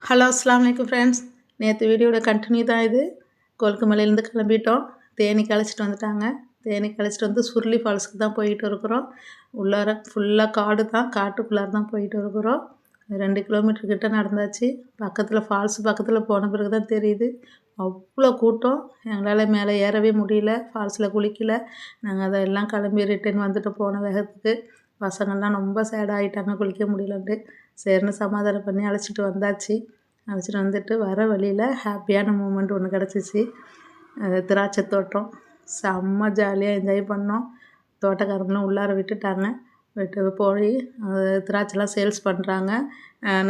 Hello அஸ்ஸலாமு அலைக்கும் friends. நேற்று வீடியோட கண்டினியூ தான் இது. கொலுக்குமலையிலேருந்து கிளம்பிட்டோம். தேனிக்கு அழைச்சிட்டு வந்துட்டாங்க. தேனிக்கு அழைச்சிட்டு வந்து சுருளி ஃபால்ஸுக்கு தான் போயிட்டு இருக்கிறோம். உள்ளார ஃபுல்லாக காடு தான், காட்டுக்குள்ளார தான் போயிட்டு இருக்கிறோம். 2 கிலோமீட்டர் கிட்ட நடந்தாச்சு. பக்கத்தில் ஃபால்ஸ் பக்கத்தில் போன பிறகு தான் தெரியுது. அவ்வளோ கூட்டம். எங்களால் மேலே ஏறவே முடியல. ஃபால்ஸில் குளிக்கல. நாங்கள் அதெல்லாம் கிளம்பி ரிட்டர்ன் வந்துட்டு போன வேகத்துக்கு பசங்கள்லாம் ரொம்ப சேட் ஆகிட்டாங்க குளிக்க முடியலன்ட்டு. சரின்னு சமாதானம் பண்ணி அழைச்சிட்டு வந்தாச்சு. அழைச்சிட்டு வந்துட்டு வர வழியில் ஹாப்பியான மூமெண்ட் ஒன்று கிடச்சிச்சு. திராட்சை தோட்டம் செம்ம ஜாலியாக என்ஜாய் பண்ணோம். தோட்டக்காரங்களும் உள்ளார விட்டுட்டாங்க. விட்டு போய் திராட்சைலாம் சேல்ஸ் பண்ணுறாங்க.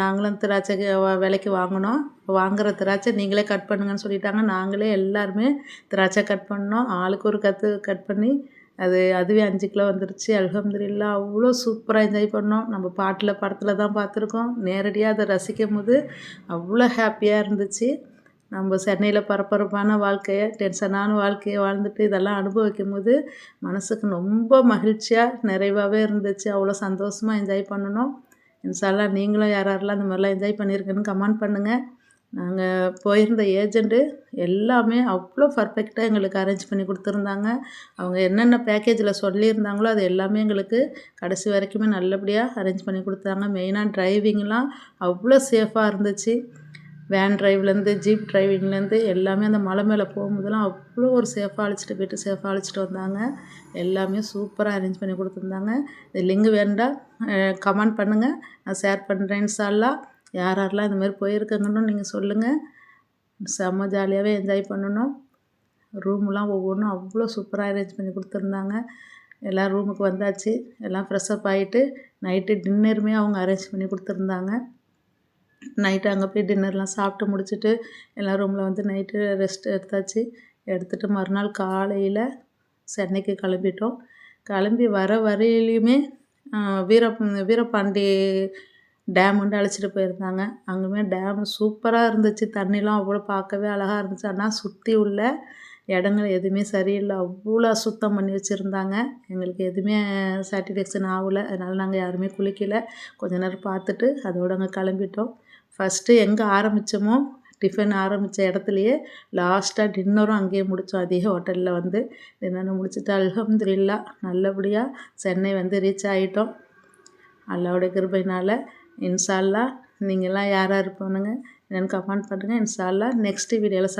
நாங்களும் திராட்சை விலைக்கு வாங்கினோம். வாங்குகிற திராட்சை நீங்களே கட் பண்ணுங்கன்னு சொல்லிட்டாங்க. நாங்களே எல்லாருமே திராட்சை கட் பண்ணோம். ஆளுக்கு ஒரு கட் பண்ணி அதுவே 5 கிலோ வந்துருச்சு. அல்ஹம்துலில்லாஹ் அவ்வளோ சூப்பராக என்ஜாய் பண்ணோம். நம்ம படத்தில் தான் பார்த்துருக்கோம். நேரடியாக அதை ரசிக்கும் போது அவ்வளோ ஹாப்பியாக இருந்துச்சு. நம்ம சென்னையில் பரபரப்பான வாழ்க்கையை, டென்ஷனான வாழ்க்கையை வாழ்ந்துட்டு இதெல்லாம் அனுபவிக்கும் போது மனசுக்கு ரொம்ப மகிழ்ச்சியாக நிறைவாகவே இருந்துச்சு. அவ்வளோ சந்தோஷமாக என்ஜாய் பண்ணணும். இன்ஷா அல்லாஹ் நீங்களும் யாரெல்லாம் இந்த மாதிரிலாம் என்ஜாய் பண்ணியிருக்குன்னு கமெண்ட் பண்ணுங்கள். நாங்கள் போயிருந்த ஏஜெண்ட்டு எல்லாமே அவ்வளோ பர்ஃபெக்டாக எங்களுக்கு அரேஞ்ச் பண்ணி கொடுத்துருந்தாங்க. அவங்க என்னென்ன பேக்கேஜில் சொல்லியிருந்தாங்களோ அது எல்லாமே எங்களுக்கு கடைசி வரைக்குமே நல்லபடியாக அரேஞ்ச் பண்ணி கொடுத்தாங்க. மெயினாக டிரைவிங்லாம் அவ்வளோ சேஃபாக இருந்துச்சு. வேன் டிரைவ்லேருந்து ஜீப் டிரைவிங்லேருந்து எல்லாமே அந்த மலை மேலே போகும்போதெல்லாம் அவ்வளோ ஒரு சேஃபாக அழைச்சிட்டு வந்தாங்க. எல்லாமே சூப்பராக அரேஞ்ச் பண்ணி கொடுத்துருந்தாங்க. இந்த லிங்க் வேண்டாம் கமெண்ட் பண்ணுங்கள், நான் ஷேர் பண்ணுறேன். இன்ஷா அல்லாஹ் யாரெல்லாம் இந்த மாதிரி போயிருக்கங்கன்னு நீங்கள் சொல்லுங்கள். செம்ம ஜாலியாகவே என்ஜாய் பண்ணணும். ரூம்லாம் ஒவ்வொன்றும் அவ்வளோ சூப்பராக அரேஞ்ச் பண்ணி கொடுத்துருந்தாங்க. எல்லாம் ரூமுக்கு வந்தாச்சு. எல்லாம் ஃப்ரெஷ்அப் ஆகிட்டு நைட்டு டின்னருமே அவங்க அரேஞ்ச் பண்ணி கொடுத்துருந்தாங்க. நைட்டு அங்கே போய் டின்னர்லாம் சாப்பிட்டு முடிச்சுட்டு எல்லாம் ரூமில் வந்து நைட்டு ரெஸ்ட் எடுத்தாச்சு. எடுத்துகிட்டு மறுநாள் காலையில் சென்னைக்கு கிளம்பிட்டோம். கிளம்பி வர வரையிலையுமே வீரபாண்டி டேம் வந்து அழைச்சிட்டு போயிருந்தாங்க. அங்கேயுமே டேம் சூப்பராக இருந்துச்சு. தண்ணிலாம் அவ்வளோ பார்க்கவே அழகாக இருந்துச்சு. ஆனால் சுற்றி உள்ள இடங்கள் எதுவுமே சரியில்லை. அவ்வளோ சுத்தம் பண்ணி வச்சுருந்தாங்க. எங்களுக்கு எதுவுமே சாட்டிஸ்ஃபேக்ஷன் ஆகலை. அதனால் நாங்கள் யாருமே குளிக்கலை. கொஞ்ச நேரம் பார்த்துட்டு அதோடு அங்கே கிளம்பிட்டோம். ஃபஸ்ட்டு எங்கே ஆரம்பித்தோமோ டிஃபன் ஆரம்பித்த இடத்துலையே லாஸ்ட்டாக டின்னரும் அங்கேயே முடித்தோம். அதே ஹோட்டலில் வந்து டின்னரை முடிச்சுட்டு அல்ஹம்துலில்லாஹ் நல்லபடியாக சென்னை வந்து ரீச் ஆகிட்டோம். அல்லாஹ்வுடைய கிருபையினால். இன்ஷா அல்லாஹ் நீங்கள்லாம் யார் யார் போனுங்க என்னென்னு கமெண்ட் பண்ணுங்கள். இன்ஷா அல்லாஹ் நெக்ஸ்ட்டு வீடியோவில்